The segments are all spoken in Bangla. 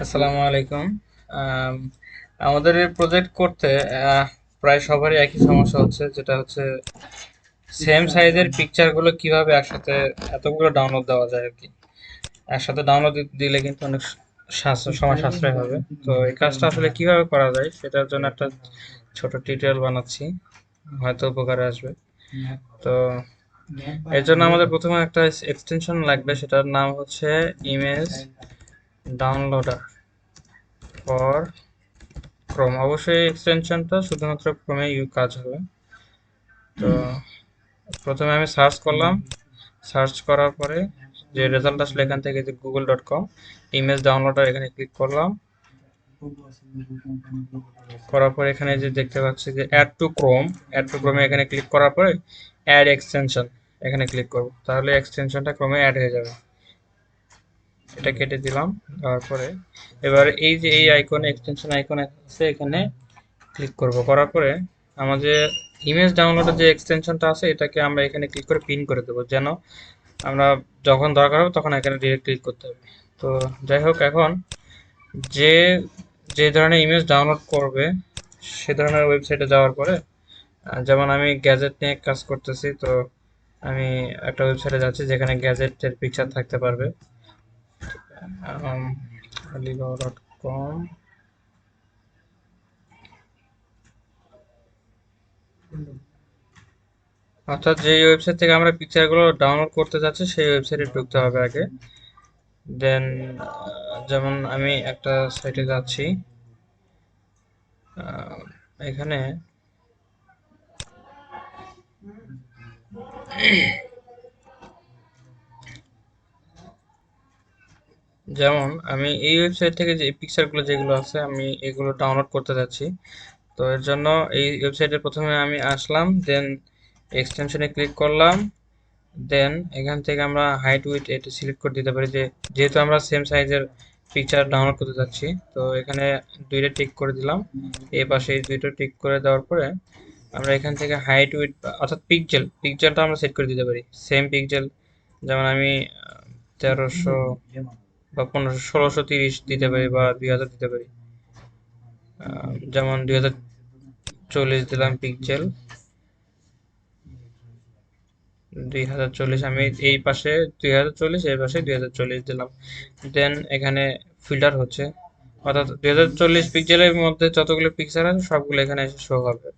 আসসালামু আলাইকুম। আম, আমাদের এই প্রজেক্ট করতে আহ, প্রায় সবারই একই সমস্যা হচ্ছে, যেটা হচ্ছে সেম সাইজের পিকচারগুলো কিভাবে একসাথে এতগুলো ডাউনলোড দেওয়া যায় আর কি। একসাথে ডাউনলোড দিলে কিন্তু অনেক সময় সাশ্রয় হবে। তো এই কাজটা আসলে কিভাবে করা যায় সেটার জন্য একটা ছোট টিউটোরিয়াল বানাচ্ছি, হয়তো উপকারে আসবে। তো এর জন্য আমাদের প্রথমে একটা এক্সটেনশন লাগবে, সেটার নাম হচ্ছে ইমেজ ডাউনলোডার ফর ক্রোম। অবশ্যই এক্সটেনশনটা শুধুমাত্র ক্রোমে কাজ হবে। তো প্রথমে আমি সার্চ করলাম, সার্চ করার পরে যে রেজাল্ট আসলে এখান থেকে, যে google.com ইমেজ ডাউনলোডার, এখানে ক্লিক করলাম। করার পরে এখানে যে দেখতে পাচ্ছি যে অ্যাড টু ক্রোমে এখানে ক্লিক করার পরে অ্যাড এক্সটেনশন এখানে ক্লিক করব, তাহলে এক্সটেনশনটা ক্রোমে অ্যাড হয়ে যাবে। এটা কেটে দিলাম। তারপরে এবার এই যে এই আইকনে, এক্সটেনশন আইকন আছে, এখানে ক্লিক করব। করার পরে আমাদের ইমেজ ডাউনলোডের যে এক্সটেনশনটা আছে এটাকে আমরা এখানে ক্লিক করে পিন করে দেবো, যেন আমরা যখন দরকার হবে তখন এখানে ডিরেক্ট ক্লিক করতে হবে। তো যাই হোক, এখন যে যে ধরনের ইমেজ ডাউনলোড করবে সে ধরনের ওয়েবসাইটে যাওয়ার পরে, যেমন আমি গ্যাজেট নিয়ে কাজ করতেছি, তো আমি একটা ওয়েবসাইটে যাচ্ছি যেখানে গ্যাজেটের পিকচার থাকতে পারবে। আলিবাবা.com। অর্থাৎ যে ওয়েবসাইট থেকে আমরা পিকচারগুলো ডাউনলোড করতে যাচ্ছি সেই ওয়েবসাইটে ঢুকতে হবে আগে। দেন যেমন আমি একটা সাইটে যাচ্ছি, এখানে যেমন আমি এই ওয়েবসাইট থেকে যে পিকচারগুলো যেগুলো আছে আমি এগুলো ডাউনলোড করতে যাচ্ছি। তো এর জন্য এই ওয়েবসাইটে প্রথমে আমি আসলাম, দেন এক্সটেনশনে ক্লিক করলাম। দেন এখান থেকে আমরা হাইট উইডথ এটা সিলেক্ট করে দিতে পারি, যে যেহেতু আমরা সেম সাইজের পিকচার ডাউনলোড করতে যাচ্ছি। তো এখানে দুইটা টিক করে দিলাম, এই পাশে এই দুইটা টিক করে দেওয়ার পরে আমরা এখান থেকে হাইট উইডথ অর্থাৎ পিকজেলটা আমরা সেট করে দিতে পারি, সেম পিকজেল। যেমন আমি 1300 বা 1500 1630 দিতে পারি, বা 2000 দিতে পারি। যেমন 2040 দিলাম পিকজেল, 2040 আমি এই পাশে 2040, এই পাশে 2040 দিলাম। দেন এখানে ফিল্টার হচ্ছে, অর্থাৎ 2040 পিক্সেলের মধ্যে যতগুলো পিকচার আছে সবগুলো এখানে এসে শো হবে।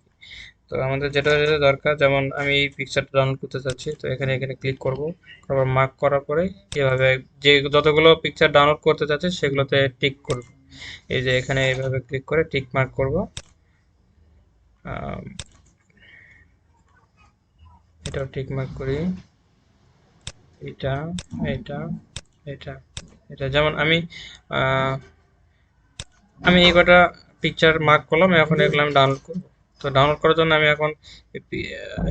তো আমাদের যেটা যেটা দরকার, যেমন আমি এই পিকচারটা ডাউনলোড করতে চাচ্ছি, তো এখানে এখানে ক্লিক করব। তারপর মার্ক করার পরে এভাবে যে যতগুলো পিকচার ডাউনলোড করতে চাচ্ছি সেগুলোতে টিক করব। এই যে এখানে এইভাবে ক্লিক করে টিক মার্ক করব। এটাও টিক মার্ক করি, এটা, এটা, এটা, এটা। যেমন আহ, আমি এই কটা পিকচার মার্ক করলাম, এখন এগুলো আমি ডাউনলোড করব। তো ডাউনলোড করার জন্য আমি এখন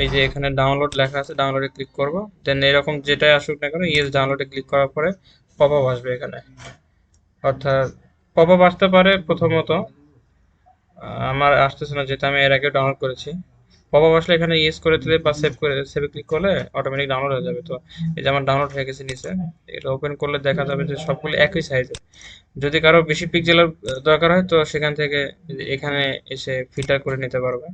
এই যে এখানে ডাউনলোড লেখা আছে, ডাউনলোডে ক্লিক করব। দেন এরকম যেটাই আসুক না কেন, ইয়েস ডাউনলোডে ক্লিক করার পরে পপ আপ আসবে এখানে। অর্থাৎ পপ আপ আসতে পারে প্রথমত, আমার আসতেছে না যেটা আমি এর আগে ডাউনলোড করেছি। পপ আপ আসলে এখানে ইয়েস করে দিলে বা সেভে ক্লিক করলে অটোমেটিক ডাউনলোড হয়ে যাবে। তো এই যে আমার ডাউনলোড হয়ে গেছে নিচে। এটা ওপেন করলে দেখা যাবে যে সবগুলো একই সাইজের। যদি কারো বেশি পিক্সেলের দরকার হয় তো সেখান থেকে এখানে এসে ফিল্টার করে নিতে পারবে।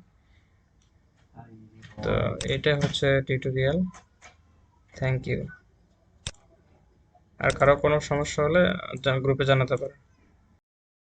তো এটা হচ্ছে টিউটোরিয়াল। Thank you. আর কারো কোনো সমস্যা হলে গ্রুপে জানাতে পারে।